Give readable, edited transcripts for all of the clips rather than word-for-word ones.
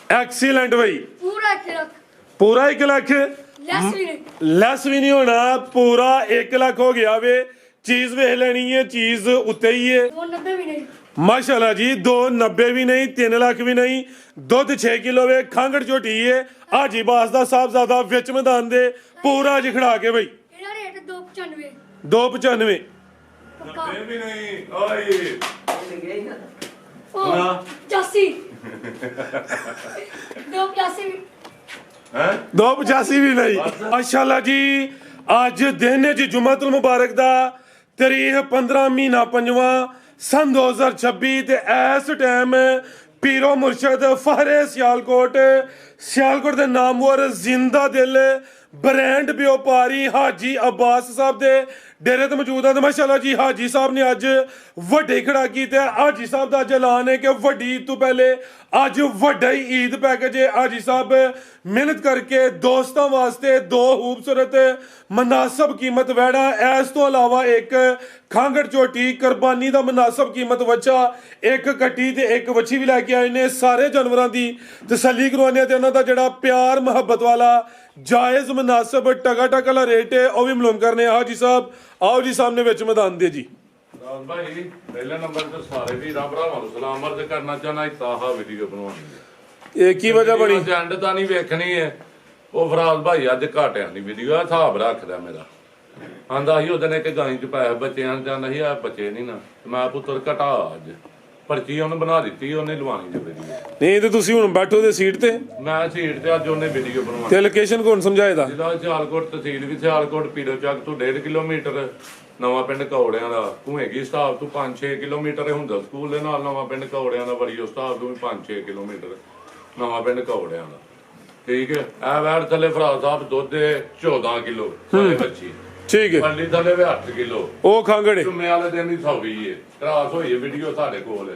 Excellent भाई पूरा 1 लाख पूरा 1 लाख ਲੈਸ ਵੀ ਨਹੀਂ ਹੋਣਾ पूरा 1 लाख हो गया वे चीज वेख लेनी है चीज उत्ते ही है 290 भी नहीं माशाल्लाह जी 290 भी नहीं 3 लाख भी नहीं दुध 6 किलो वे खांगड़ झोटी है हाजी बास दा साहबजादा विच मैदान दे पूरा ज खड़ा के भाई ਇਹਦਾ ਰੇਟ 295 295 ਪੱਕਾ भी नहीं ओए ਉਹ 85 285 हैं 285 भी नहीं माशाल्लाह जी ਅੱਜ ਦਿਨ ਹੈ ਜੀ ਜੁਮਾਤੁਲ ਮੁਬਾਰਕ ਦਾ ਤਾਰੀਖ 15 ਮਹੀਨਾ 5ਵਾਂ सन 2026 ਤੇ ਇਸ ਟਾਈਮ ਪੀਰੋ ਮੁਰਸ਼ਦ ਫਹਰੇ ਸਿਆਲਕੋਟ ਦੇ ਨਾਮਵਰ ਜ਼ਿੰਦਾ ਦਿਲ ਬ੍ਰਾਂਡ ਵਪਾਰੀ ਹਾਜੀ ਅਬਾਸ ਸਾਹਿਬ ਦੇ ਡੇਰੇ ਤੇ ਮੌਜੂਦ ਆ ਤੇ ਮਾਸ਼ਾਅੱਲਾ ਜੀ ਹਾਜੀ ਸਾਹਿਬ ਨੇ ਅੱਜ ਵੱਡੇ ਖੜਾ ਕੀਤਾ ਹਾਜੀ ਸਾਹਿਬ ਦਾ ਐਲਾਨ ਹੈ ਕਿ ਵੱਡੀ ਈਦ ਤੋਂ ਪਹਿਲੇ ਅੱਜ ਵੱਡਾ ਹੀ ਈਦ ਪੈਕੇਜ ਹੈ ਹਾਜੀ ਸਾਹਿਬ ਮਿਹਨਤ ਕਰਕੇ ਦੋਸਤਾਂ ਵਾਸਤੇ 2 ਖੂਬਸੂਰਤ ਮਨਾਸਬ ਕੀਮਤ ਵੈੜਾ ਇਸ ਤੋਂ ਇਲਾਵਾ ਇੱਕ ਖਾਂਗੜ ਝੋਟੀ ਕੁਰਬਾਨੀ ਦਾ ਮਨਾਸਬ ਕੀਮਤ ਬੱਚਾ ਇੱਕ ਕੱਟੀ ਤੇ ਇੱਕ ਵੱਛੀ ਵੀ ਲੈ ਕੇ ਆਏ ਨੇ ਸਾਰੇ ਜਾਨਵਰਾਂ ਦੀ ਤਸੱਲੀ ਕਰਵਾਉਣੀ ਤੇ ਉਹਨਾਂ ਦਾ ਜਿਹੜਾ ਪਿਆਰ ਮੁਹੱਬਤ ਵਾਲਾ ਜਾਇਜ਼ ਮੁਨਾਸਬ ਟਗਾ ਵਾਲਾ ਰੇਟ ਹੈ ਉਹ ਵੀ ਮਾਲੂਮ ਕਰਨੇ ਹਾਜੀ ਸਾਹਿਬ आओ जी सामने विच मैदान दे जी राज भाई पहले नंबर तो सारे भी भरावां नूं सलाम अर्ज करना चाहना ताहा वीडियो बनवानी है ਇਹ ਕੀ ਵਜ੍ਹਾ ਬਣੀ एंड ਤਾਂ ਨਹੀਂ ਵੇਖਣੀ ਹੈ ਉਹ ਫਰਾਜ਼ ਭਾਈ ਅੱਜ ਘਾਟਿਆਂ ਦੀ ਵੀਡੀਓ ਆ ਹਿਸਾਬ ਰੱਖਦਾ ਮੇਰਾ ਆਂਦਾ ਸੀ ਉਹਦੇ ਨੇ ਕਿ ਗਾਂ ਚ ਪੈਸੇ ਬੱਚਿਆਂ ਨੂੰ ਜਾਂਦਾ ਸੀ ਆ ਬੱਚੇ ਨਹੀਂ ਨਾ ਮੈਂ ਪੁੱਤਰ ਘਟਾ ਅੱਜ ਪਰਚੀ ਉਹਨੇ ਬਣਾ ਦਿੱਤੀ ਉਹਨੇ ਲਵਾਣੀ ਜੇ ਵੀਡੀਓ ਨਹੀਂ ਤੇ ਤੁਸੀਂ ਹੁਣ ਬੈਠੋ ਤੇ ਸੀਟ ਤੇ ਮੈਂ ਸੀਟ ਤੇ ਅੱਜ ਉਹਨੇ ਵੀਡੀਓ ਬਣਵਾਈ ਤੇ ਲੋਕੇਸ਼ਨ ਕੌਣ ਸਮਝਾਏਦਾ ਜ਼ਿਲ੍ਹਾ ਸਿਆਲਕੋਟ ਤਹਿਸੀਲ ਵੀ ਸਿਆਲਕੋਟ ਪੀਰੋ ਚੱਕ ਤੋਂ 1.5 ਕਿਲੋਮੀਟਰ ਨਵਾਂ ਪਿੰਡ ਕੌੜਿਆਂ ਦਾ ਭੂਏਗੀ ਸਟਾਪ ਤੋਂ 5-6 ਕਿਲੋਮੀਟਰ ਹੁੰਦਾ ਸਕੂਲ ਦੇ ਨਾਲ ਨਵਾਂ ਪਿੰਡ ਕੌੜਿਆਂ ਦਾ ਬੜੀ ਸਟਾਪ ਤੋਂ ਵੀ 5-6 ਕਿਲੋਮੀਟਰ ਨਵਾਂ ਪਿੰਡ ਕੌੜਿਆਂ ਦਾ ਠੀਕ ਹੈ ਇਹ ਵੈੜ ਥੱਲੇ ਫਰਾਜ਼ ਸਾਹਿਬ ਦੁੱਧ 14 ਕਿਲੋ ਸਾਰੇ ਬੱਚੀ ਠੀਕ ਹੈ ਪੱਲੀ ਥੱਲੇ ਵੀ 8 ਕਿਲੋ ਉਹ ਖਾਂਗੜੇ ਜੁਮੇ ਵਾਲੇ ਦਿਨ ਦੀ ਸੌਗੀ ਏ ਕਰਾਸ ਹੋਈ ਏ ਵੀਡੀਓ ਸਾਡੇ ਕੋਲ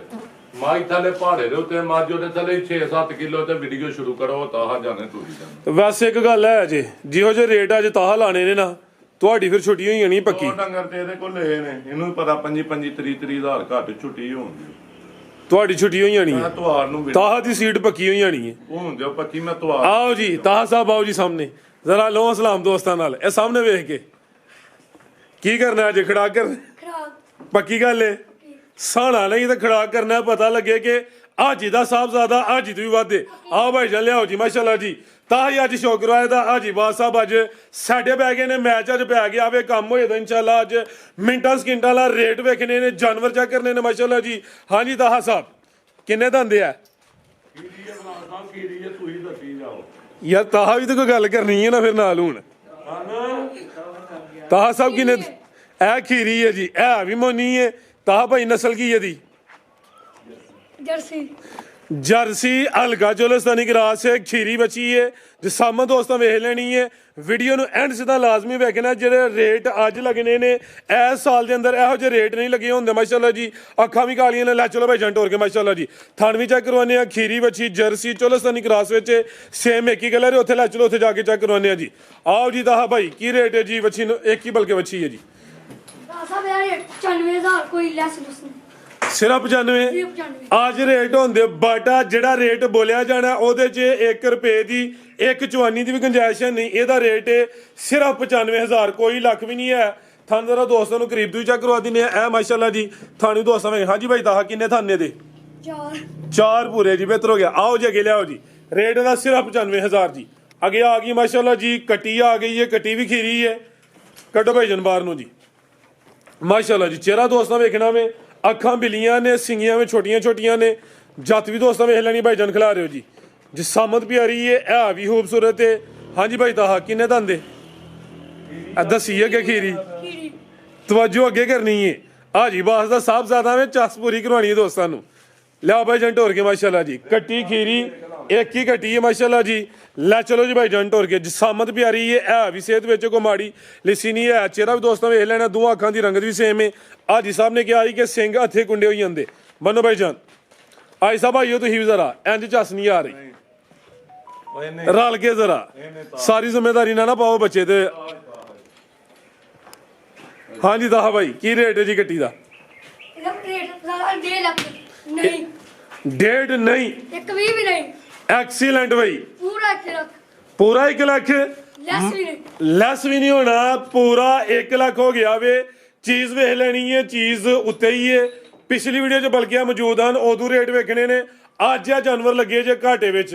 ਮਾਈ ਥੱਲੇ ਪਹਾੜੇ ਦੇ ਉੱਤੇ ਮਾਜੋ ਦੇ ਥੱਲੇ 6-7 ਕਿਲੋ ਤੇ ਵੀਡੀਓ ਸ਼ੁਰੂ ਕਰੋ ਤਾਂ ਜਾਣੇ ਤੁਸੀਂ ਜਾਣੇ ਵੈਸੇ ਇੱਕ ਗੱਲ ਹੈ ਜੇ ਜਿਹੋ ਜਿਹੇ ਰੇਟ ਅੱਜ ਤਾਹ ਲਾਣੇ ਨੇ ਨਾ ਤੁਹਾਡੀ ਫਿਰ ਛੁੱਟੀ ਹੋਈ ਜਾਣੀ ਪੱਕੀ ਉਹ ਡੰਗਰ ਤੇ ਇਹਦੇ ਕੋਲ ਲਏ ਨੇ ਇਹਨੂੰ ਵੀ ਪਤਾ 25-30 ਹਜ਼ਾਰ ਘੱਟ ਛੁੱਟੀ ਹੋਣੀ ਤੁਹਾਡੀ ਛੁੱਟੀ ਹੋਈ ਜਾਣੀ ਮੈਂ ਹੈ ਤਵਾਰ ਨੂੰ ਤਾਹ ਦੀ ਸੀਟ ਪੱਕੀ ਹੋਈ ਜਾਣੀ ਹੈ ਉਹ ਹੁੰਦੇ ਪੱਕੀ ਮੈਂ ਤਵਾਰ ਆਓ ਜੀ ਤਾਹ ਸਾਹਿਬ ਆਓ ਜੀ ਸਾਹਮਣੇ ਜ਼ਰਾ ਲੋ ਸਲਾਮ ਦੋਸਤਾਂ ਨਾਲ ਇਹ ਸਾਹਮਣੇ ਵੇਖ ਕੇ ਕੀ ਕਰਨਾ ਅੱਜ ਖੜਾ ਕਰ ਖਰਾਬ ਪੱਕੀ ਗੱਲ ਏ ਸਾਣਾ ਨਹੀਂ ਤਾਂ ਖੜਾ ਕਰਨਾ ਪਤਾ ਲੱਗੇ ਕਿ ਹਾਜੀ ਦਾ ਸਾਹਿਬਜ਼ਾਦਾ ਹਾਜੀ ਤੋਂ ਵੀ ਵਾਧੇ ਆਓ ਭਾਈ ਜਾਨ ਲਿਆਓ ਜੀ ਮਾਸ਼ਾਅੱਲਾ ਜੀ ਤਾਂ ਹੀ ਅੱਜ ਸ਼ੌਕ ਕਰਵਾਇਆ ਦਾ ਹਾਜੀ ਬਾਦ ਸਾਹਿਬ ਅੱਜ ਸਾਡੇ ਪੈ ਗਏ ਨੇ ਮੈਚ ਅੱਜ ਪੈ ਗਿਆ ਆਵੇ ਕੰਮ ਹੋਏ ਤਾਂ ਇਨਸ਼ਾਅੱਲਾ ਅੱਜ ਮਿੰਟਾਂ ਸਕਿੰਟਾਂ ਵਾਲਾ ਰੇਟ ਵੇਖਣੇ ਨੇ ਜਾਨਵਰ ਚੈੱਕ ਕਰਨੇ ਨੇ ਮਾਸ਼ਾਅੱਲਾ ਜੀ ਹਾਂਜੀ ਤਾਹਾ ਸਾਹਿਬ ਕਿੰਨੇ ਦੰਦੇ ਆ ਯਾਰ ਤਾਹਾ ਵੀ ਤਾਂ ਕੋਈ ਗੱਲ ਕਰਨੀ ਹੈ ਨਾ ਫਿਰ ਨਾਲ ਹੁਣ ਤਾਹਾ ਸਾਹਿਬ ਕਿੰਨੇ ਇਹ ਖੀਰੀ ਹੈ ਜੀ ਇਹ ਵੀ ਮੋਨੀ ਹੈ ਤਾਹਾ ਭਾਈ ਨਸਲ ਕੀ ਹੈ ਦੀ जर्सी हल्का चोलस्तानी क्रास है खीरी बची है जिसामा दोस्तों वेख लेनी है वीडियो ਨੂੰ ਐਂਡ ਸਿੱਧਾ ਲਾਜ਼ਮੀ ਵੇਖਣਾ ਜਿਹੜੇ ਰੇਟ ਅੱਜ ਲੱਗਨੇ ਨੇ ਇਸ ਸਾਲ ਦੇ ਅੰਦਰ ਇਹੋ ਜਿਹੇ ਰੇਟ ਨਹੀਂ ਲੱਗੇ ਹੁੰਦੇ ਮਾਸ਼ਾਅੱਲਾ ਜੀ ਅੱਖਾਂ ਵੀ ਕਾਲੀਆਂ ਨੇ ਲੈ ਚਲੋ ਭਾਈ ਜੰਟ ਹੋਰ ਕੇ ਮਾਸ਼ਾਅੱਲਾ ਜੀ ਥਣ ਵੀ ਚੈੱਕ ਕਰਵਾਉਂਦੇ ਆ ਖੀਰੀ ਬੱਚੀ ਜਰਸੀ ਚੋਲਸਤਾਨੀ ਕ੍ਰਾਸ ਵਿੱਚ ਸੇਮ ਇੱਕ ਹੀ ਕਲਰ ਹੈ ਉੱਥੇ ਲੈ ਚਲੋ ਉੱਥੇ ਜਾ ਕੇ ਚੈੱਕ ਕਰਵਾਉਂਦੇ ਆ ਜੀ ਆਓ ਜੀ ਤਾਹਾ ਭਾਈ ਕੀ ਰੇਟ ਹੈ ਜੀ ਬੱਚੀ ਨੂੰ ਇੱਕ ਹੀ ਬਲਕਿ ਬੱਚੀ ਹੈ ਜੀ ਸਾਹਿਬ ਯਾਰ 94000 ਕੋਈ ਲੈਸ ਨਹੀਂ ਸਿਰਫ 95 ਅੱਜ ਰੇਟ ਹੁੰਦੇ ਬਾਟਾ ਜਿਹੜਾ ਰੇਟ ਬੋਲਿਆ ਜਾਣਾ ਉਹਦੇ 'ਚ 1 ਰੁਪਏ ਦੀ ਇੱਕ ਚਵਾਨੀ ਦੀ ਵੀ ਗੁੰਜਾਇਸ਼ ਨਹੀਂ ਇਹਦਾ ਰੇਟ ਸਿਰਫ 95000 ਕੋਈ ਲੱਖ ਵੀ ਨਹੀਂ ਹੈ ਥਾਂ ਜ਼ਰਾ ਦੋਸਤਾਂ ਨੂੰ ਕਰੀਬ ਤੋਂ ਹੀ ਚੈੱਕ ਕਰਵਾ ਦਿੰਦੇ ਆ ਇਹ ਮਾਸ਼ਾਅੱਲਾ ਜੀ ਤੁਹਾਨੂੰ ਦੋਸਤਾਂ ਵੇ ਹਾਂਜੀ ਭਾਈ ਤਾਹਾ ਕਿੰਨੇ ਥਾਨੇ ਦੇ 4 ਪੂਰੇ ਜੀ ਬਿਹਤਰ ਹੋ ਗਿਆ ਆਓ ਜੀ ਅੱਗੇ ਲਿਆਓ ਜੀ ਰੇਟ ਦਾ ਸਿਰਫ 95000 ਜੀ ਅੱਗੇ ਆ ਗਈ ਮਾਸ਼ਾਅੱਲਾ ਜੀ ਕੱਟੀ ਆ ਗਈ ਹੈ ਕੱਟੀ ਵੀ ਖੀਰੀ ਹੈ ਕੱਢੋ ਭਾਈ ਜਨਬਾਰ ਨੂੰ ਜੀ ਮਾਸ਼ਾਅੱਲਾ ਜੀ ਚਿਹਰਾ ਦੋਸਤਾਂ ਵੇਖਣਾ ਵੇ ਅੱਖਾਂ ਬਿਲੀਆਂ ਨੇ ਸਿੰਗੀਆਂ ਵਿੱਚ ਛੋਟੀਆਂ ਛੋਟੀਆਂ ਨੇ ਜੱਤ ਵੀ ਦੋਸਤਾਂ ਵੇਖ ਲੈਣੀ ਭਾਈ ਜਨ ਖਿਲਾ ਰਹੇ ਹੋ ਜੀ ਜਿਸਾਮਤ ਪਿਆਰੀ ਹੈ ਇਹ ਵੀ ਖੂਬਸੂਰਤ ਹੈ ਹਾਂਜੀ ਭਾਈ ਤਾਹਾ ਕਿੰਨੇ ਦੰਦੇ ਦੱਸੀ ਅੱਗੇ ਖੀਰੀ ਤਵੱਜੋ ਅੱਗੇ ਕਰਨੀ ਹੈ ਹਾਜੀ ਬਾਸ ਦਾ ਸਾਹਿਬਜ਼ਾਦਾ ਵਿੱਚ ਚਸ ਪੂਰੀ ਕਰਵਾਉਣੀ ਹੈ ਦੋਸਤਾਂ ਨੂੰ ਲਿਆ ਭਾਈ ਜਨ ਢੋਰ ਕੇ ਮਾਸ਼ਾਅੱਲਾ ਜੀ ਕੱਟੀ ਖੀਰੀ ਇੱਕ ਹੀ ਕੱਟੀ ਹੈ ਮਾਸ਼ਾਅੱਲਾ ਜੀ ਲੈ ਚਲੋ ਜੀ ਭਾਈ ਜਨ ਢੋਰ ਕੇ ਜਿਸਾਮਤ ਪਿਆਰੀ ਹੈ ਇਹ ਵੀ ਸਿਹਤ ਵਿੱਚ ਕੋਈ ਮਾੜੀ ਲਿਸੀ ਨਹੀਂ ਹੈ ਚਿਹਰਾ ਵੀ ਦੋਸਤਾਂ ਵੇਖ ਲੈਣਾ ਦੋਹਾਂ ਅੱਖਾਂ ਦੀ ਰੰਗਤ ਵੀ ਸੇਮ ਹੈ ਹਾਜੀ ਸਾਹਿਬ ਨੇ ਕਿਹਾ ਕਿ ਸਿੰਘ ਹੱਥੇ ਕੁੰਡੇ ਹੋਈ ਜਾਂਦੇ ਮੰਨੋ ਭਾਈ ਜਾਨ ਆਈ ਸਾਹਿਬ ਆਈਓ ਤੁਸੀਂ ਵੀ ਜ਼ਰਾ ਇੰਜ ਝੱਸ ਨਹੀਂ ਆ ਰਹੀ ਰਲ ਕੇ ਜ਼ਰਾ ਸਾਰੀ ਜ਼ਿੰਮੇਵਾਰੀ ਨਾ ਪਾਓ ਬੱਚੇ ਤੇ ਹਾਂਜੀ ਤਾਹਾ ਭਾਈ ਕੀ ਰੇਟ ਹੈ ਜੀ ਕੱਟੀ ਦਾ ਇਹਦਾ ਰੇਟ 1.5 ਲੱਖ ਨਹੀਂ ਡੇਢ ਨਹੀਂ ਇੱਕ ਵੀ ਨਹੀਂ ਐਕਸੀਲੈਂਟ ਬਈ, ਪੂਰਾ 1 ਲੱਖ ਪੂਰਾ 1 ਲੱਖ, ਲੈਸ ਵੀ ਨਹੀਂ। ਲੈਸ ਵੀ ਨਹੀਂ ਹੋਣਾ, ਪੂਰਾ 1 ਲੱਖ ਹੋ ਗਿਆ ਵੇ। ਚੀਜ਼ ਵੇਖ ਲੈਣੀ ਹੈ, ਚੀਜ਼ ਉੱਤੇ ਹੀ ਹੈ। ਪਿਛਲੀ ਵੀਡੀਓ 'ਚ ਬਲਕਿ ਮੌਜੂਦ ਹਨ, ਉਦੋਂ ਰੇਟ ਵੇਖਣੇ ਨੇ। ਅੱਜ ਇਹ ਜਾਨਵਰ ਲੱਗੇ ਜੇ ਘਾਟੇ ਵਿੱਚ।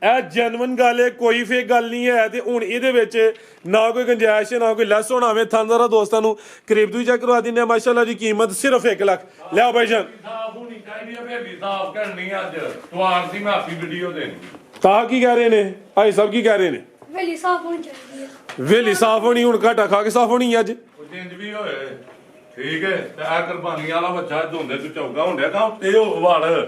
ਇਹ ਜੈਨੂਇਨ ਗੱਲ ਹੈ, ਕੋਈ ਫੇਕ ਗੱਲ ਨਹੀਂ ਹੈ। ਤੇ ਹੁਣ ਇਹਦੇ ਵਿੱਚ ਨਾ ਕੋਈ ਗੁੰਜਾਇਸ਼ ਨਾ ਕੋਈ ਲੈਸ ਹੋਣਾ ਵੇ। ਥਾਂਦਾਰਾ ਦੋਸਤਾਂ ਨੂੰ ਕਰੀਬ ਤੋਂ ਚੈੱਕ ਕਰਵਾ ਦਿੰਦੇ ਆ। ਮਾਸ਼ਾਅੱਲਾ ਜੀ, ਕੀਮਤ ਸਿਰਫ 1 ਲੱਖ। ਲਿਆਓ ਭਾਈ ਜਾਨ, ਸਾਫ ਹੋਣੀ ਚਾਹੀਦੀ ਹੈ, ਭੇਡੀ ਸਾਫ ਕਰਨੀ ਅੱਜ ਤਵਾਰ ਦੀ ਮੈਂ ਆਪੀ ਵੀਡੀਓ ਦੇਣੀ। ਤਾਂ ਕੀ ਕਹਿ ਰਹੇ ਨੇ ਭਾਈ ਸਾਹਿਬ, ਕੀ ਕਹਿ ਰਹੇ ਨੇ? ਵੇਲੀ ਸਾਫ ਹੋਣੀ ਚਾਹੀਦੀ ਹੈ। ਵੇਲੀ ਸਾਫ ਹੋਣੀ, ਹੁਣ ਘਾਟਾ ਖਾ ਕੇ ਸਾਫ ਹੋਣੀ ਅੱਜ। ਉਹ ਚੇਂਜ ਵੀ ਹੋਏ ਠੀਕ ਹੈ। ਤੇ ਆ ਕੁਰਬਾਨੀ ਵਾਲਾ ਬੱਚਾ ਧੁੰਦੇ ਤੂੰ ਚੌਗਾ ਹੁੰਦਿਆ ਕਾ ਤੇ ਉਹ ਵੜ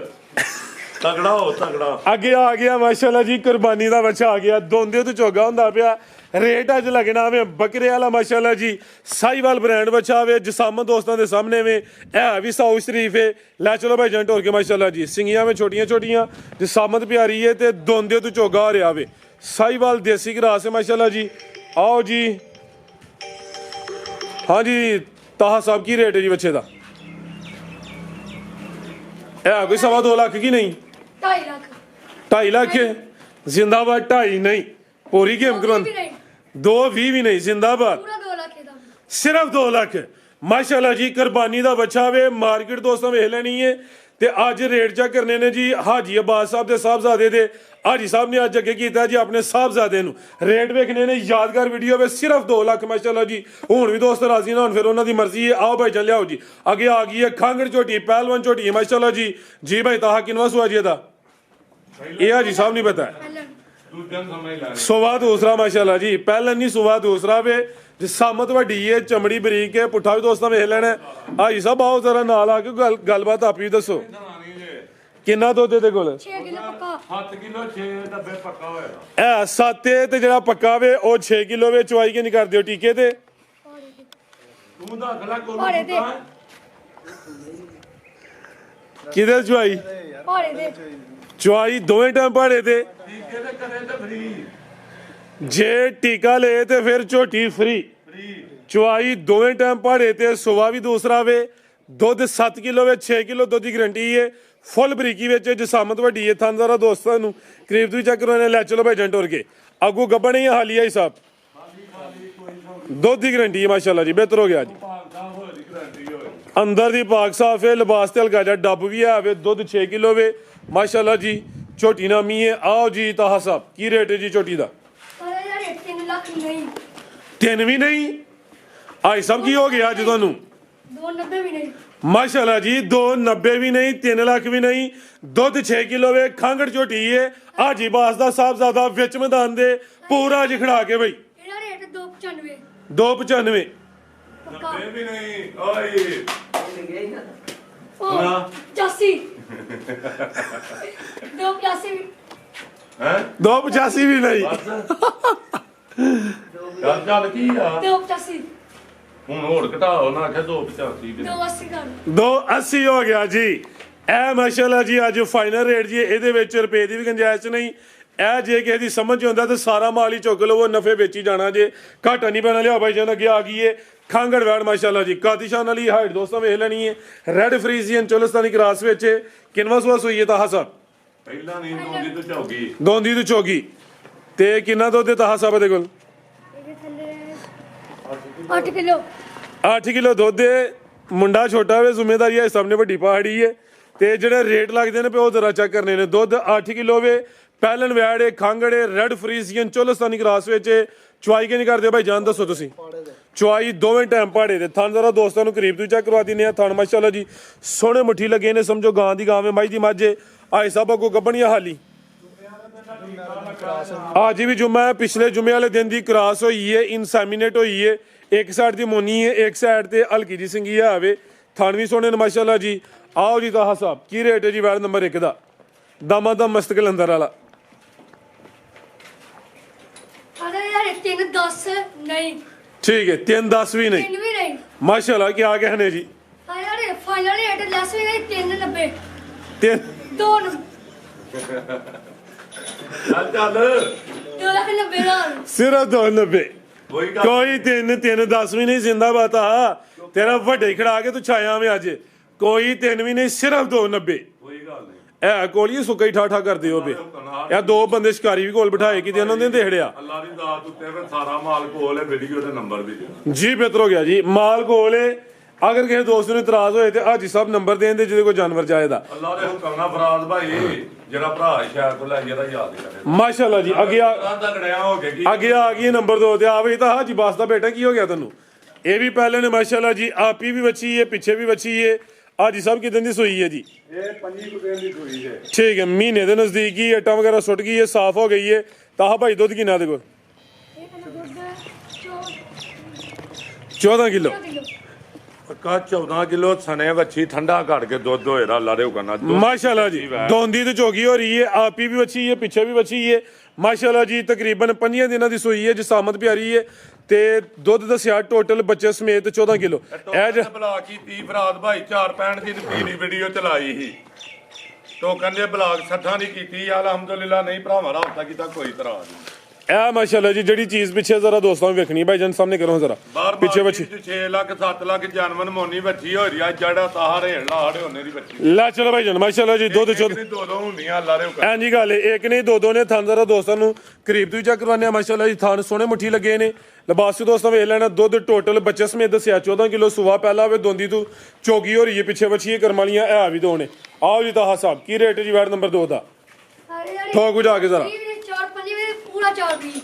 ਤਗੜਾ ਹੋ ਤਗੜਾ। ਅੱਗੇ ਆ ਗਿਆ ਮਾਸ਼ਾਅੱਲਾ ਜੀ, ਕੁਰਬਾਨੀ ਦਾ ਬੱਚਾ ਆ ਗਿਆ। ਦੋਂਦੇ ਤੋਂ ਚੋਗਾ ਹੁੰਦਾ ਪਿਆ। ਰੇਟ ਅੱਜ ਲੱਗਣਾ ਵੇ ਬੱਕਰੇ ਵਾਲਾ ਮਾਸ਼ਾਅੱਲਾ ਜੀ। ਸਾਈਵਾਲ ਬ੍ਰਾਂਡ ਬੱਚਾ ਵੇ। ਜਸਾਮਤ ਦੋਸਤਾਂ ਦੇ ਸਾਹਮਣੇ ਵੇ। ਇਹ ਵੀ ਸਾਊ ਸ਼ਰੀਫ ਹੈ। ਲੈ ਚਲੋ ਭਾਈ ਜੰਟ ਹੋਰ ਕੇ ਮਾਸ਼ਾਅੱਲਾ ਜੀ। ਸਿੰਗੀਆਂ ਵਿੱਚ ਛੋਟੀਆਂ ਛੋਟੀਆਂ, ਜਸਾਮਤ ਪਿਆਰੀ ਹੈ ਤੇ ਦੋਂਦੇ ਤੋਂ ਚੋਗਾ ਹੋ ਰਿਹਾ ਵੇ। ਸਾਈਵਾਲ ਦੇਸੀ ਗਰਾਸ ਹੈ ਮਾਸ਼ਾਅੱਲਾ ਜੀ। आओ जी, हाँ जी, ताहा साहब की रेट है जी बच्चे का? है कोई 2.5 लाख की नहीं? 2.5 ਲੱਖ। 2.5 लाख है जिंदाबाद। 2.5 नहीं, पूरी गेम करवान। 2.20 भी नहीं, जिंदाबाद। ਪੂਰਾ 2 ਲੱਖ ਦਾ सिर्फ 2 लाख माशाल्लाह जी। कुरबानी का बच्चा वे। मार्केट दोस्तों वेख लेनी है। ਤੇ ਅੱਜ ਰੇਟ ਚੈੱਕ ਕਰਨੇ ਨੇ ਜੀ। ਹਾਜੀ ਅਬਾਸ ਸਾਹਿਬ ਦੇ ਸਾਹਿਬਜ਼ਾਦੇ ਦੇ ਹਾਜੀ ਸਾਹਿਬ ਨੇ ਅੱਜ ਅੱਗੇ ਕੀਤਾ ਜੀ ਆਪਣੇ ਸਾਹਿਬਜ਼ਾਦੇ ਨੂੰ। ਰੇਟ ਵੇਖਣੇ ਨੇ, ਯਾਦਗਾਰ ਵੀਡੀਓ ਵੇ। ਸਿਰਫ 2 ਲੱਖ ਮਾਸ਼ਾਅੱਲਾ ਜੀ। ਹੁਣ ਵੀ ਦੋਸਤ ਰਾਜ਼ੀ ਨਾ ਹੋਣ, ਫਿਰ ਉਹਨਾਂ ਦੀ ਮਰਜ਼ੀ ਹੈ। ਆਓ ਭਾਈ ਚੱਲ ਲਿਆਓ ਜੀ। ਅੱਗੇ ਆ ਗਈ ਹੈ ਖਾਂਗੜ ਝੋਟੀ, ਪਹਿਲਵਾਨ ਝੋਟੀ ਮਾਸ਼ਾਅੱਲਾ ਜੀ। ਜੀ ਭਾਈ ਤਾਹਾ ਕਿੰਨਵਾ ਸੁਆ ਜੀ ਇਹਦਾ? ਇਹ ਹਾਜੀ ਸਾਹਿਬ ਨਹੀਂ ਪਤਾ। ਪਹਿਲਾਂ ਤੂੰ ਜਨ ਸਮਝ ਲੈ। ਸੁਵਾ ਦੂਸਰਾ ਮਾਸ਼ਾਅੱਲਾ ਜੀ। ਪਹਿਲਾਂ ਨਹੀਂ, ਸੁਵਾ ਦੂਸਰਾ ਵੇ। ਜਸਾਮਤ ਵੱਡੀ ਹੈ, ਚਮੜੀ ਬਰੀਕ ਹੈ। ਪੁੱਠਾ ਵੀ ਦੋਸਤਾਂ ਵੇਖ ਲੈਣਾ। ਹਾਜੀ ਸਾਹਿਬ ਆਓ ਜ਼ਰਾ ਨਾਲ ਆ ਕੇ ਗੱਲਬਾਤ ਆਪ ਹੀ ਦੱਸੋ। ਕਿੰਨਾ ਦੁੱਧ ਇਹਦੇ ਕੋਲ? 6 ਕਿਲੋ ਪੱਕਾ। 7 ਕਿਲੋ 6 ਡੱਬੇ ਪੱਕਾ ਹੋਏਗਾ। ਇਹ 7 ਤੇ ਜਿਹੜਾ ਪੱਕਾ ਵੇ ਉਹ 6 ਕਿਲੋ ਵੇ। ਚਵਾਈ ਕਿ ਨਹੀਂ ਕਰਦੇ ਹੋ ਟੀਕੇ ਤੇ? ਤੂੰ ਦਾ ਅਗਲਾ ਭਾੜੇ ਤੇ। ਕਿਹਦੇ ਚਵਾਈ? ਭਾੜੇ ਦੇ। ਚਵਾਈ ਦੋਵੇਂ ਟਾਈਮ ਭਾੜੇ ਤੇ। ਟੀਕੇ ਤੇ ਕਰੇ ਤੇ ਫਰੀ। ਜੇ ਟੀਕਾ ਲਏ ਤੇ ਫਿਰ ਝੋਟੀ ਫਰੀ। ਚਵਾਈ ਦੋਵੇਂ ਟਾਈਮ ਭਾੜੇ ਤੇ। ਸੁਵਾ ਵੀ ਦੂਸਰਾ ਵੇ। ਦੁੱਧ 7 ਕਿਲੋ ਵੇ। 6 ਕਿਲੋ ਦੁੱਧ ਦੀ ਗਰੰਟੀ ਹੈ। ਫੁੱਲ ਬਰੀਕੀ ਵਿੱਚ ਜਸਾਮਤ ਵੱਡੀ ਹੈ। ਥਾਂਦਾਰਾ ਦੋਸਤਾਂ ਨੂੰ ਕਰੀਬ ਤੋਂ ਚੈੱਕ ਕਰਵਾਉਣੇ। ਲੈ ਚਲੋ ਭਾਈ ਜੰਟ ਹੋਰ ਕੇ ਅੱਗੂ ਗੱਬਣ ਹੀ ਹਾਲੀ ਆਈ ਸਾਹਿਬ। ਦੁੱਧ ਦੀ ਗਰੰਟੀ ਹੈ ਮਾਸ਼ਾਅੱਲਾ ਜੀ। ਬਿਹਤਰ ਹੋ ਗਿਆ ਜੀ। ਅੰਦਰ ਦੀ ਪਾਕ ਸਾਫ ਹੈ। ਲਿਬਾਸ ਤੇ ਹਲਕਾ ਜਿਹਾ ਡੱਬ ਵੀ ਹੈ ਵੇ। ਦੁੱਧ 6 ਕਿਲੋ ਵੇ ਮਾਸ਼ਾਅੱਲਾ ਜੀ। ਝੋਟੀ ਨਾਮੀ ਹੈ। ਆਓ ਜੀ ਤਾਹਾ ਸਾਹਿਬ, ਕੀ ਰੇਟ ਹੈ ਜੀ ਝੋਟੀ ਦਾ? ਪਰ ਇਹਦਾ ਰੇਟ 3 ਲੱਖ ਨਹੀਂ। 3 ਵੀ ਨਹੀਂ? ਆਈ ਸਾਹਿਬ ਕੀ ਹੋ ਗਿਆ ਅੱਜ ਤੁਹਾਨੂੰ? 2.90 ਵੀ ਨਹੀਂ। ਮਾਸ਼ਾਅੱਲਾ ਜੀ। 2.90 ਵੀ ਨਹੀਂ, 3 ਲੱਖ ਵੀ ਨਹੀਂ। ਦੁੱਧ 6 ਕਿਲੋ ਵੇ। ਖਾਂਗੜ ਝੋਟੀ ਹੈ। ਹਾਜੀ ਬਾਸ ਦਾ ਸਾਹਿਬਜ਼ਾਦਾ ਵਿੱਚ ਮੈਦਾਨ ਦੇ ਪੂਰਾ ਜਿਖੜਾ ਕੇ ਬਈ। ਇਹਦਾ ਰੇਟ 295। 295 ਪੱਕਾ। ਇਹ ਵੀ ਨਹੀਂ ਓਏ। ਉਹ 85। 285 ਹੈ 285 ਵੀ ਨਹੀਂ। ਚੱਲ ਚੱਲ ਕੀ ਆ 285। ਹੁਣ ਹੋਰ ਘਟਾਓ ਨਾ ਆਖਿਆ 285 ਵੀ 280 ਕਰ। 280 ਹੋ ਗਿਆ ਜੀ। ਇਹ ਮਾਸ਼ਾਅੱਲਾ ਜੀ ਅੱਜ ਫਾਈਨਲ ਰੇਟ ਜੀ। ਇਹਦੇ ਵਿੱਚ ਰੁਪਏ ਦੀ ਵੀ ਗੁੰਜਾਇਸ਼ ਨਹੀਂ। ਇਹ ਜੇ ਕਿਸੇ ਦੀ ਸਮਝ ਚ ਆਉਂਦਾ ਤਾਂ ਸਾਰਾ ਮਾਲ ਹੀ ਚੁੱਕ ਲਵੋ, ਨਫੇ ਵਿੱਚ ਹੀ ਜਾਣਾ ਜੇ। ਘਾਟਾ ਨਹੀਂ ਪੈਣਾ। ਲਿਆ ਭਾਈ ਜਾਨ ਅੱਗੇ ਆ ਗਈ ਏ ਖਾਂਗੜ ਵੈੜ ਮਾਸ਼ਾਅੱਲਾ ਜੀ। ਕਾਦੀਸ਼ਾਨ ਵਾਲੀ ਹਾਈਟ ਦੋਸਤਾਂ ਵੇਖ ਲੈਣੀ ਹੈ। ਰੈਡ ਫਰੀਜ਼ੀਅਨ ਚੋਲਸਤਾਨੀ ਕ੍ਰਾਸ ਵਿੱਚ ਕਿੰਨਵਾ ਸੂਆ ਸੂਈ ਹੈ ਤਾਹਾ ਸਾਹਿਬ? ਪਹਿਲਾਂ ਨਹੀਂ ਦੋਂਦੀ ਤੋਂ ਚੌਗੀ। ਦੋਂਦੀ ਤੋਂ ਚੋਗੀ। ਤੇ ਕਿੰਨਾ ਦੁੱਧ ਹੈ ਤਾਹਾ ਸਾਹਿਬ ਦੇ ਕੋਲ? ਇਹਦੇ ਥੱਲੇ 8 ਕਿਲੋ। 8 ਕਿਲੋ ਦੁੱਧ ਹੈ। ਮੁੰਡਾ ਛੋਟਾ ਵੇ, ਜ਼ਿੰਮੇਵਾਰੀ ਹੈ ਸਭ ਨੇ ਵੱਡੀ ਪਹਾੜੀ ਹੈ। ਤੇ ਜਿਹੜੇ ਰੇਟ ਲੱਗਦੇ ਨੇ ਉਹ ਜ਼ਰਾ ਚੈੱਕ ਕਰਨੇ ਨੇ। ਦੁੱਧ 8 ਕਿਲੋ ਵੇ। ਪਹਿਲਨ ਵੈੜ ਖਾਂਗੜੇ ਰੈਡ ਫਰੀਜ਼ੀਅਨ ਚੋਲਸਤਾਨੀ ਕ੍ਰਾਸ ਵਿੱਚ। ਚੁਆਈ ਕਿ ਨਹੀਂ ਕਰਦੇ ਭਾਈ ਜਾਨ ਦੱਸੋ ਤੁਸੀਂ? ਚੁਆਈ ਦੋਵੇਂ ਟਾਈਮ ਪਹਾੜੇ ਦੇ। ਥਣ ਜ਼ਰਾ ਦੋਸਤਾਂ ਨੂੰ ਕਰੀਬ ਤੋਂ ਚੈੱਕ ਕਰਵਾ ਦਿੰਦੇ ਆ। ਥਣ ਮਾਸ਼ਾਅੱਲਾ ਜੀ ਸੋਹਣੇ ਮੁੱਠੀ ਲੱਗੇ ਨੇ। ਸਮਝੋ ਗਾਂ ਦੀ ਗਾਂ ਵੇ, ਮੱਝ ਦੀ ਮੱਝ। ਆਏ ਸਭ ਅੱਗੋਂ ਗੱਬਣੀਆਂ ਹਾਲੀ। ਅੱਜ ਵੀ ਜੁਮਾ ਹੈ। ਪਿਛਲੇ ਜੁਮੇ ਵਾਲੇ ਦਿਨ ਦੀ ਕ੍ਰਾਸ ਹੋਈ ਹੈ, ਇਨਸੈਮੀਨੇਟ ਹੋਈ ਹੈ। ਇੱਕ ਸਾਈਡ ਦੀ ਮੋਨੀ ਹੈ, ਇੱਕ ਸਾਈਡ ਤੇ ਹਲਕੀ ਜੀ ਸਿੰਗੀ ਆਵੇ। ਥਣ ਵੀ ਸੋਹਣੇ ਨੇ ਮਾਸ਼ਾਅੱਲਾ ਜੀ। ਆਓ ਜੀ ਤਾਹਾ ਸਾਹਿਬ, ਕੀ ਰੇਟ ਹੈ ਜੀ ਵੈੜ ਨੰਬਰ 1 ਦਾ? ਦਾਮਾ ਦਾ ਮਸਤਕਲ ਅੰਦਰ ਵਾਲਾ। ਅਰੇ ਯਾਰ 3.10 ਨਹੀਂ। ਠੀਕ ਹੈ, 3.10 ਵੀ ਨਹੀਂ। 3 ਵੀ ਨਹੀਂ। ਮਾਸ਼ਾਅੱਲਾ ਕੀ ਆ ਗਏ ਨੇ ਜੀ। ਯਾਰ ਫਾਈਨਲ ਰੇਟ ਲੈਸ ਵੀ ਨਹੀਂ। 3.90। ਤੇ 2 ਚੱਲ ਚੱਲ 2,90,000 ਦਾ। ਸਿਰਫ 290। ਕੋਈ ਗੱਲ ਕੋਈ 3.10 ਵੀ ਨਹੀਂ। ਜ਼ਿੰਦਾਬਾਦ ਆ ਤੇਰਾ ਵੱਡੇ ਹੀ ਖੜਾ ਕੇ ਤੂੰ ਛਾਇਆ ਵੇਂ ਅੱਜ। ਕੋਈ 3 ਵੀ ਨਹੀਂ, ਸਿਰਫ 290। ਕੋਈ ਗੱਲ ਨਹੀਂ। ਇਹ ਕੋਲੀ ਸੁੱਕਾ ਹੀ ਠਾਠਾ ਕਰਦੇ ਹੋ ਬੇ। ਆ ਇਹ ਦੋ ਬੰਦੇ ਸ਼ਿਕਾਰੀ ਵੀ ਕੋਲ ਬਿਠਾਏ ਕਿਤੇ ਉਹਨਾਂ ਨੇ ਦੇਖੜਿਆ ਅੱਲਾ ਦੀ ਦਾਤ ਉੱਤੇ ਫਿਰ ਸਾਰਾ ਮਾਲ ਕੋਲ ਹੈ, ਵੀਡੀਓ ਦੇ ਨੰਬਰ ਵੀ ਦੇਣਾ। ਜੀ ਬਿਹਤਰ ਹੋ ਗਿਆ ਜੀ, ਮਾਲ ਕੋਲ ਏ। ਅਗਰ ਕਿਸੇ ਦੋਸਤ ਨੂੰ ਇਤਰਾਜ਼ ਹੋਏ ਤੇ ਹਾਜੀ ਸਾਹਿਬ ਨੰਬਰ ਦੇਣ ਦੇ ਜਿਹਦੇ ਕੋਈ ਜਾਨਵਰ ਚਾਹੀਦਾ। ਅੱਲਾ ਦੇ ਹੁਕਮ ਨਾਲ ਫਰਾਜ਼ ਭਾਈ ਜਿਹੜਾ ਭਰਾ ਸ਼ਾਇਦ ਕੋਲ ਹੈ ਜਿਹੜਾ ਯਾਦ ਕਰੇ ਮਾਸ਼ਾਅੱਲਾ ਜੀ। ਅੱਗੇ ਲੜਿਆ ਹੋ ਕੇ ਕੀ ਅੱਗੇ ਆ ਗਈ ਨੰਬਰ 2 ਤੇ ਆ ਵੀ ਤਾਂ ਹਾਜੀ ਬਾਸ ਦਾ ਬੇਟਾ ਕੀ ਹੋ ਗਿਆ ਤੈਨੂੰ? ਇਹ ਵੀ ਪਹਿਲੇ ਨੇ ਮਾਸ਼ਾਅੱਲਾ ਜੀ, ਆਪੀ ਵੀ ਬੱਚੀ ਹੈ, ਪਿੱਛੇ ਵੀ ਬੱਚੀ ਹੈ। ਹਾਜੀ ਸਾਹਿਬ ਕਿਦਾਂ ਦੀ ਸੂਈ ਹੈ ਜੀ? ਇਹ 5 ਕੁ ਦੀ ਸੂਈ ਹੈ। ਠੀਕ ਹੈ, ਮਹੀਨੇ ਦੇ ਨਜ਼ਦੀਕ ਹੀ ਅੱਟਾਂ ਵਗੈਰਾ ਸੁੱਟ ਗਈ ਹੈ, ਸਾਫ਼ ਹੋ ਗਈ ਹੈ। ਤਾਂ ਭਾਈ ਦੁੱਧ ਕਿੰਨਾ ਦੇ ਕੋਲ? ਇਹ ਦੁੱਧ 14 ਕਿਲੋ। ਪੱਕਾ 14 ਕਿਲੋ ਸਨੇ ਵੱਛੀ ਠੰਡਾ ਕੱਢ ਕੇ ਦੁੱਧ ਹੋਏਗਾ ਅੱਲਾ ਦੇ ਹੁਕਮ ਨਾਲ। ਮਾਸ਼ਾਅੱਲਾ ਜੀ, ਦੋਂਦੀ ਤੇ ਚੋਗੀ ਹੋ ਰਹੀ ਹੈ, ਆਪੀ ਵੀ ਬੱਚੀ ਹੈ, ਪਿੱਛੇ ਵੀ ਬੱਚੀ ਹੈ। ਮਾਸ਼ਾਅੱਲਾ ਜੀ, ਤਕਰੀਬਨ 5 ਦਿਨਾਂ ਦੀ ਸੂਈ ਹੈ, ਜਿਸਾਮਤ ਪਿਆਰੀ ਹੈ ਤੇ ਦੁੱਧ ਦੱਸਿਆ ਟੋਟਲ ਬੱਚੇ ਸਮੇਤ 14 ਕਿਲੋ। ਇਹ ਬਲਾਕ ਕੀ 30 ਫਰਾਦ ਭਾਈ 465 ਦੀ ਪੀੜੀ ਵੀਡੀਓ ਚਲਾਈ ਸੀ। ਟੋਕਨ ਦੇ ਬਲਾਕ 60 ਦੀ ਕੀਤੀ ਅਲਹਮਦੁਲਿਲਾ। ਨਹੀਂ ਭਰਾਵਾਂ ਦਾ ਹਫਤਾ ਕੀਤਾ ਕੋਈ ਤਰ੍ਹਾਂ ਨਹੀਂ। ਇਹ ਮਾਸ਼ਾਅੱਲਾ ਜੀ, ਜਿਹੜੀ ਚੀਜ਼ ਪਿੱਛੇ ਜ਼ਰਾ ਦੋਸਤਾਂ ਨੂੰ ਵੇਖਣੀ ਭਾਈ ਜਾਨ ਸਾਹਮਣੇ ਕਰੋ ਜ਼ਰਾ। ਪਿੱਛੇ ਬੱਚੀ 6 ਲੱਖ 7 ਲੱਖ ਜਨਮਨ ਮੋਨੀ ਬੱਚੀ ਹੋ ਰਹੀ ਆ, ਜੜਾ ਤਾਹਰ ਹੇੜ ਲਾੜੇ ਉਹਨੇ ਦੀ ਬੱਚੀ ਲੈ ਚਲੋ ਭਾਈ ਜਾਨ ਮਾਸ਼ਾਅੱਲਾ ਜੀ। ਦੁੱਧ ਚੋਦ ਨਹੀਂ ਦੋ ਹੁੰਦੀਆਂ ਅੱਲਾ ਦੇ ਹੁਕਮ। ਐਂ ਜੀ ਗੱਲ ਏ, ਇੱਕ ਨਹੀਂ ਦੋ ਨੇ ਥਣ ਜ਼ਰਾ ਦੋਸਤਾਂ ਨੂੰ ਕਰੀਬ ਤੋਂ ਹੀ ਚੈੱਕ ਕਰਵਾਉਂਦੇ ਆ। ਮਾਸ਼ਾਅੱਲਾ ਜੀ, ਥਣ ਸੋਹਣੇ ਮੁੱਠੀ ਲੱਗੇ ਨੇ। ਲਿਬਾਸ ਦੋਸਤਾਂ ਵੇਖ ਲੈਣਾ। ਦੁੱਧ ਟੋਟਲ ਬੱਚੇ ਸਮੇਤ ਦੱਸਿਆ 14 ਕਿਲੋ। ਸੁਆ ਪਹਿਲਾ ਹੋਵੇ ਦੋਂਦੀ ਤੋਂ ਚੋਗੀ ਹੋ ਰਹੀ ਹੈ, ਪਿੱਛੇ ਬੱਚੀ ਕਰਮ ਵਾਲੀਆਂ ਹੈ ਵੀ ਦੋ ਨੇ। ਆਓ ਜੀ ਤਾਹਾ ਸਾਹਿਬ, ਕੀ ਰੇਟ ਜੀ ਵੈਟ ਨੰਬਰ 2 ਦਾ? ਠੋਕ ਜਾ ਕੇ ਜ਼ਰਾ। 4-5 ਪੂਰਾ 4-20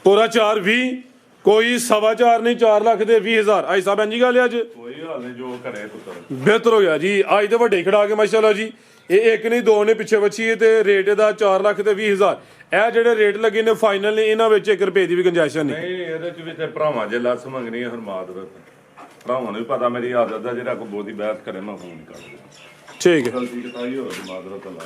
ਪੂਰਾ 4-20 ਕੋਈ 4.25 ਨਹੀਂ, 4 ਲੱਖ ਦੇ 20,000। ਆਈ ਸਾਹਿਬ ਇੰਜੀ ਗੱਲ ਅੱਜ ਕੋਈ ਹਾਲ ਨਹੀਂ, ਜੋ ਕਰੇ ਪੁੱਤਰ। ਬਿਹਤਰ ਹੋ ਗਿਆ ਜੀ। ਅੱਜ ਤੇ ਵੱਡੇ ਖੜਾ ਕੇ ਮਾਸ਼ਾਅੱਲਾ ਜੀ। ਇਹ ਇੱਕ ਨਹੀਂ ਦੋ ਨੇ ਪਿੱਛੇ ਬੱਚੀ ਹੈ ਤੇ ਰੇਟ ਇਹਦਾ 4 ਲੱਖ ਤੇ 20,000। ਇਹ ਜਿਹੜੇ ਰੇਟ ਲੱਗੇ ਨੇ ਫਾਈਨਲ ਨੇ, ਇਹਨਾਂ ਵਿੱਚ 1 ਰੁਪਏ ਦੀ ਵੀ ਗੁੰਜਾਇਸ਼ ਨਹੀਂ। ਨਹੀਂ ਇਹਦੇ ਚ ਵੀ ਤੇ ਭਰਾਵਾਂ ਜੇ ਲੱਸ ਮੰਗਣੀ ਹੈ ਹਰਮਾਦ ਭਰਾਵਾਂ ਨੂੰ ਵੀ ਪਤਾ ਮੇਰੀ ਆਦਤ ਦਾ, ਜਿਹੜਾ ਕੋਈ ਬਹੁਤੀ ਬਹਿਸ ਕਰੇ ਮੈਂ ਫੋਨ ਕਰ ਦਿੰਦਾ। ਠੀਕ ਹੈ। ਗਲਤੀ ਕਿਤਾਈ ਹੋਵੇ ਮਾਦਰਤ ਅੱਲਾ।